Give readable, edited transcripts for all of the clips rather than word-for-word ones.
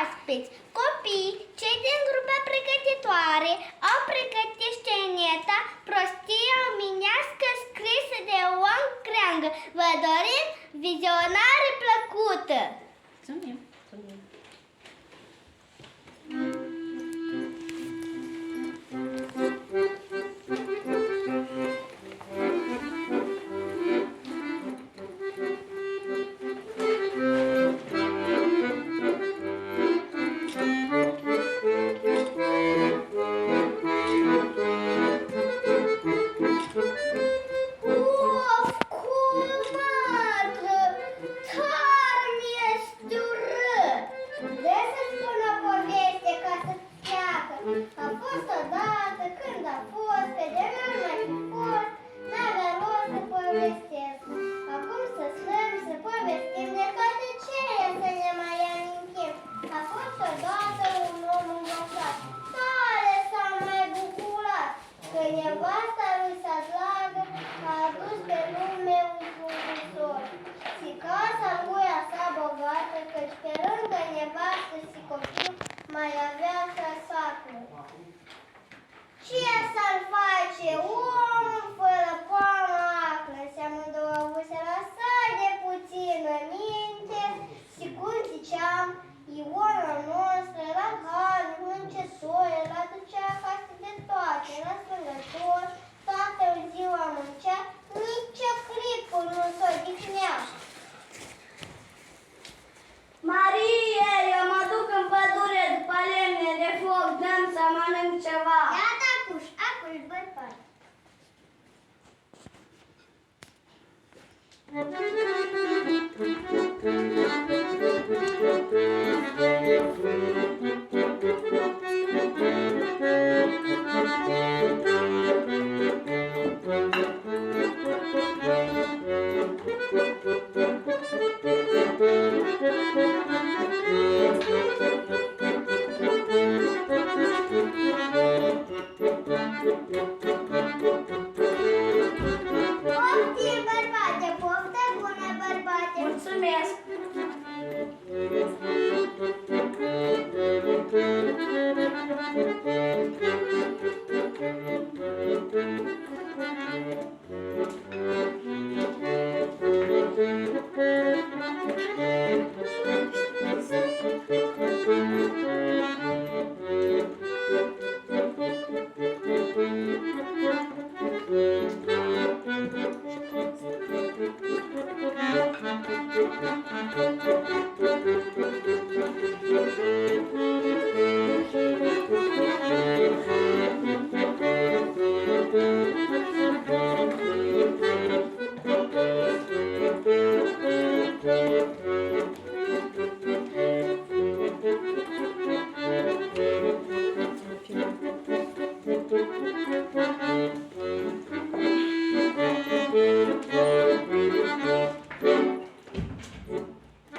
oaspeți, copii, cei din grupa pregătitoare au pregătit sceneta Prostie omenească scrisă de Oan Creangă. Vă dorim vizionare plăcută! Mulțumim! mai avea sacul. Ce să-l face omul fără coamă aclă? Și amândouă avuseră așa de puțină minte și cum ziceam, Iona noastră era harnic, muncesoare, la ducea acasă de toate, era sfântător, toată ziua muncea, nici o clipă nu s-o odihnea. Marie, eu mă duc în pădure după lemne de foc, dăm să mănânc ceva. Iată acuși, bărbat. Poftim, bărbate, poftă bună, bărbate. Mulțumesc!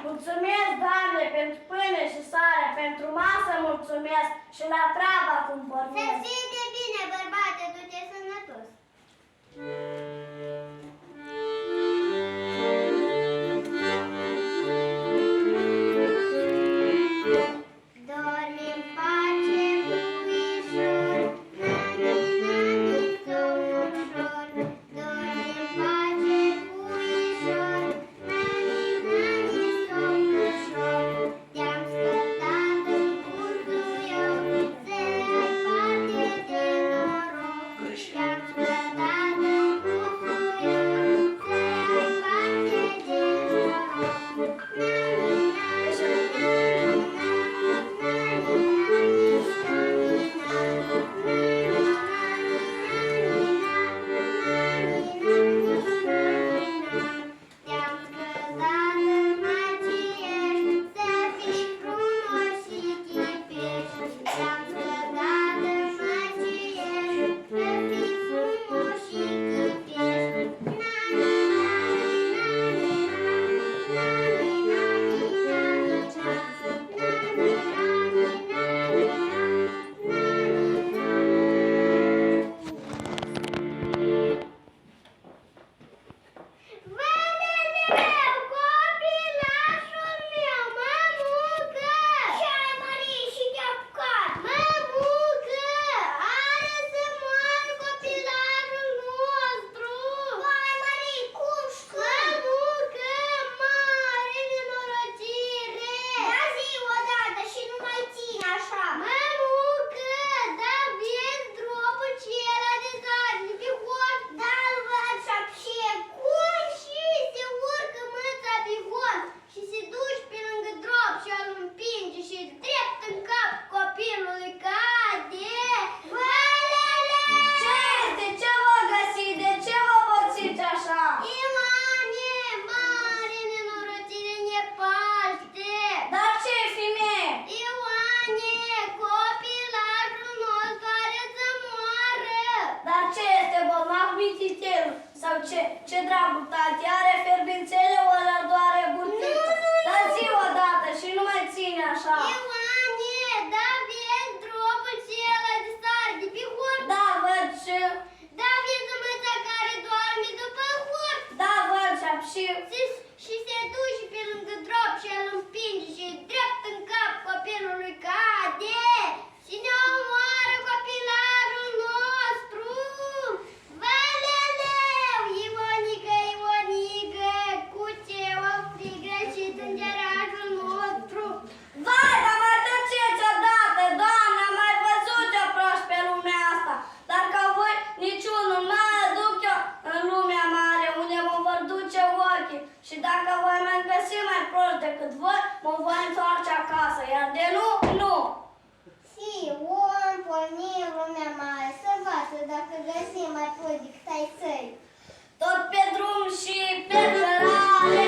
Mulțumesc, Doamne, pentru pâine și sare, pentru masă mulțumesc și la treaba cum Să pornesc. fii de bine, bărbate, du-te sănătos. Dormi în pace, puișor, nani, nani, somn ușor. Dormi în pace, puișor, nani, nani, somn ușor. Te-am scăldat în buzuioc, să ai parte de noroc. Te-am scăldat în buzuioc, să ai parte de noroc. Nani, te-am scăldat în maciești, să fii frumos și chipești. Te-am scăldat în maciești, să fii frumos și chipești. Nani, nani, nani, nani, nani, nani. cât văd, mă voi întoarce acasă, iar de nu, nu. Și om porni în lumea mare să învață dacă găsim mai prost decât ai săi. Tot pe drum și pe cărare,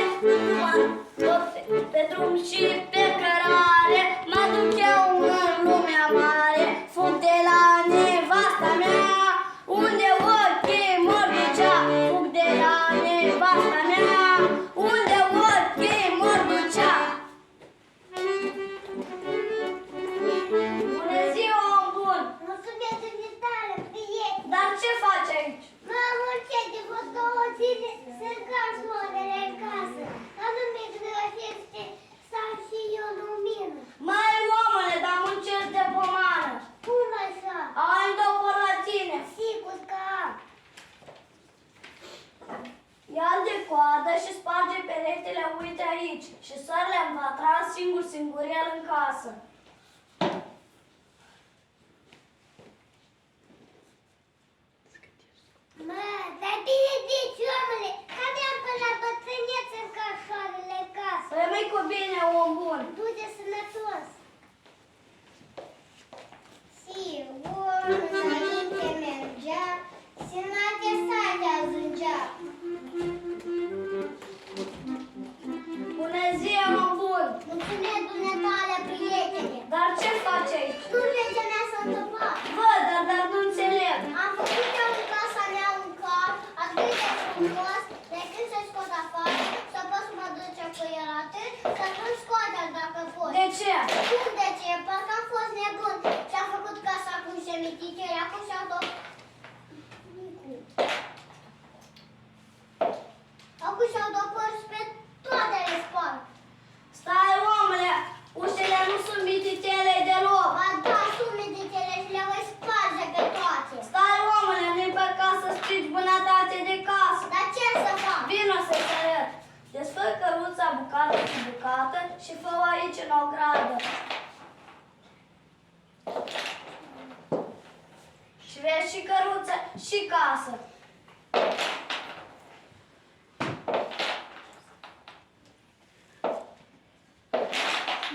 tot pe drum și pe cărare, mă duc eu în lumea mare, fug de la nevasta mea, unde ochii mor ducea, fug de la nevasta mea, unde ochii mor ducea. Bună ziua, om bun! Mulțumesc de tare, prieteni! Dar ce faci aici? Mă muncesc de vreo 2 zile să încarc soarele în casă. Dar nu mi-e găsește să am și eu lumină. Mai omule, dar muncești de pomană. Cum așa? Ai dopor la tine. Sigur că am. Ia de coadă și sparge peretele, uite aici. Și sărle va tras singur el în casă. Mă, dar bine zici, omule, că mi-am până la bătrânețe încarc soarele în casă. Rămâi cu bine, om bun. Du-te sănătos. Și omul înainte mergea și înainte sate ajungea. Bună ziua, om bun. Mulțumesc dumneavoastră, prietene. Dar ce faci aici? Studiile ce mi-a s-a întâmplat. Văd, dar nu înțeleg. Am făcut eu în casa mea un cap atât de frumos, de când se scot afară, să pot să mă duce cu el atât, să nu-l scoate dacă pot. De ce? Cum de ce? Parcă am fost nebun și am făcut casa cu semitice, acum și-au tot... Acum și-au dopărți pe toate le spart. Stai, omule, ușile nu sunt mititele deloc. Ba da, sunt medicele și le voi sparge pe toate. Stai, omule, nu-i păcat să strici bunătate de casă. Dar ce să fac? Vino să-ți arăt. Desfă căruța bucată cu bucată și fă-o aici în o gradă. Și vezi și căruță și casă.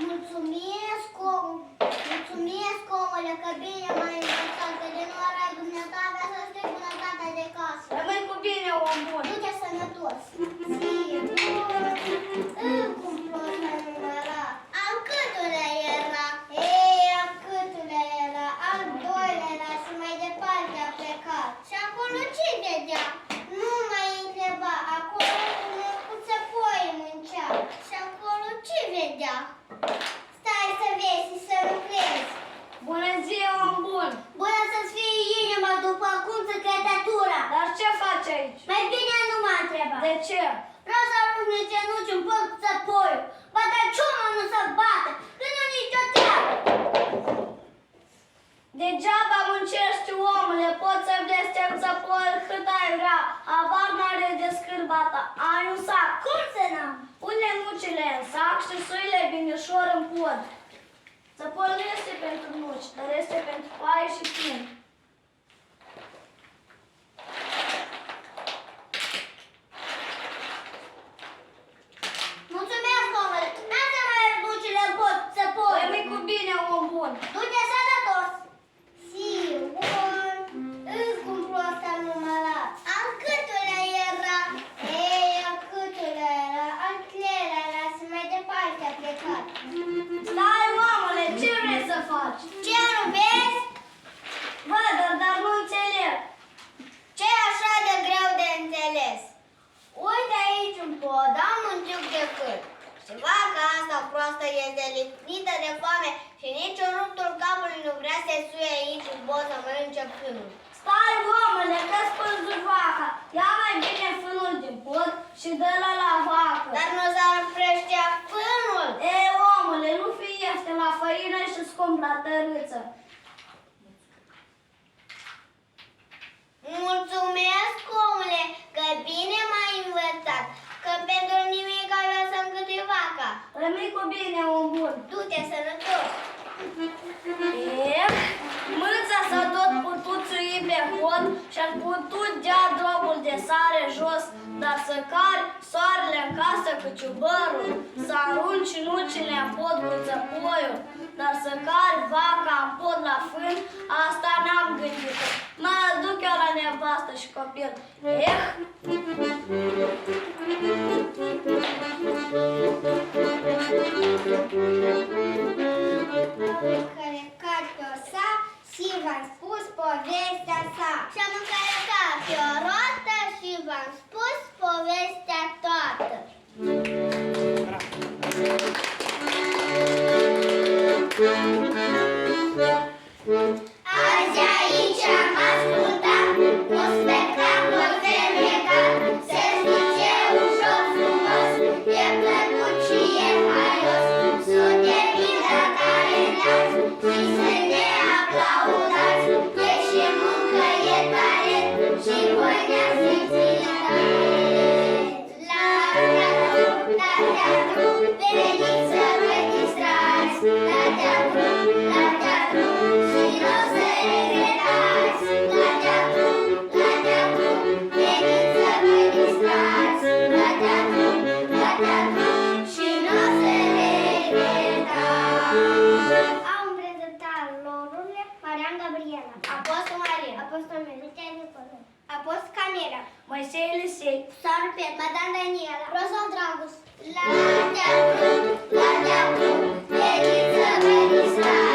Mulțumesc, omule, că bine m-ai învățat, că de nu erai dumneata, avea să stric bunătatea de casă. Rămâi cu bine, om bun. Du-te sănătos. Cum prost ai numărat. Al câtulea era? Ei, al câtulea era? Al doilea era și mai departe a plecat. Și acolo ce vedea? Nu mai întreba. Acolo cu poi muncea. Și acolo ce vedea? Stai să vezi și să lucrezi. Bună ziua, om bun. Bună să-ți fie inima după cum să cretatura. Dar ce faci aici? Mai bine nu mă întreba. De ce? Vreau să arunc niște nuci în pot țăpoiul. Ba dar ciuma nu se bate, că nu nicio treabă. Degeaba muncești, omule, poți să-mi deștept țăpoiul cât ai vrea. Abar n-are de scârbata. Ai un sac. Cum să n-am? Pune nucile în sac și suile binișor în pod. Țăpoiul nu este pentru nuci, dar este pentru paie și pin. Mulțumesc, omule. N-am să mai arunc nucile în pot țăpoiul. Rămâi cu bine, om bun. Du-te sănătos. Și bun, cum prost am numărat. Al câtulea era? Ei, al câtulea era? Al treilea era și mai departe a plecat. Stai, omule, ce vrei să faci? Ce nu vezi? Văd, dar nu înțeleg. Ce e așa de greu de înțeles? Uite aici un pod, am un tiuc de cât. Și vaca asta proastă este lipnită de foame și niciun ruptul capului nu vrea să suie aici în pod să mănânce pânul. Stai, omule, că spânzuri vaca. Ia mai bine fânul din pod și dă-l la vacă. Dar nu s-ar prește pânul. Ei, omule, nu fi ieftin la făină și scump la tărâță. Mulțumesc, omule, că bine m-ai învățat, că pentru nimic avea să-mi gâtui vaca. Rămâi cu bine, om bun. Du-te sănătos. Mâța s-a tot putut țui pe pod și-a putut dea drobul de sare jos, dar să cari soarele în casă cu ciubărul, să arunci nucile în pod cu țăpoiul, dar să cari vaca în pod la fân, asta n-am gândit-o. Mă duc eu la nevastă și copil. Care cad pe o sa și v-am spus povestea sa. Și-am încălecat pe o roată și v-am spus povestea toată. Azi aici am ascultat un spectacol fermecat. Se zice un joc frumos, e plăcut și e haios. Sute mii de talentați și să ne aplaudați. E și muncă, e talent și voi ne-am simțit la teatru, veniți să vă distrați. La teatru, și nu o să regretați. La teatru, veniți să vă distrați. La teatru, și nu o să regretați. Au prezentat rolurile Marian Gabriela, Apostol Maria, Apostol Militea Nicolai, Apostol Camila, Moisei Elisei, Soară Pet, Madame Daniela, Rosa Dragus. La teatru, veniți să vă distrați.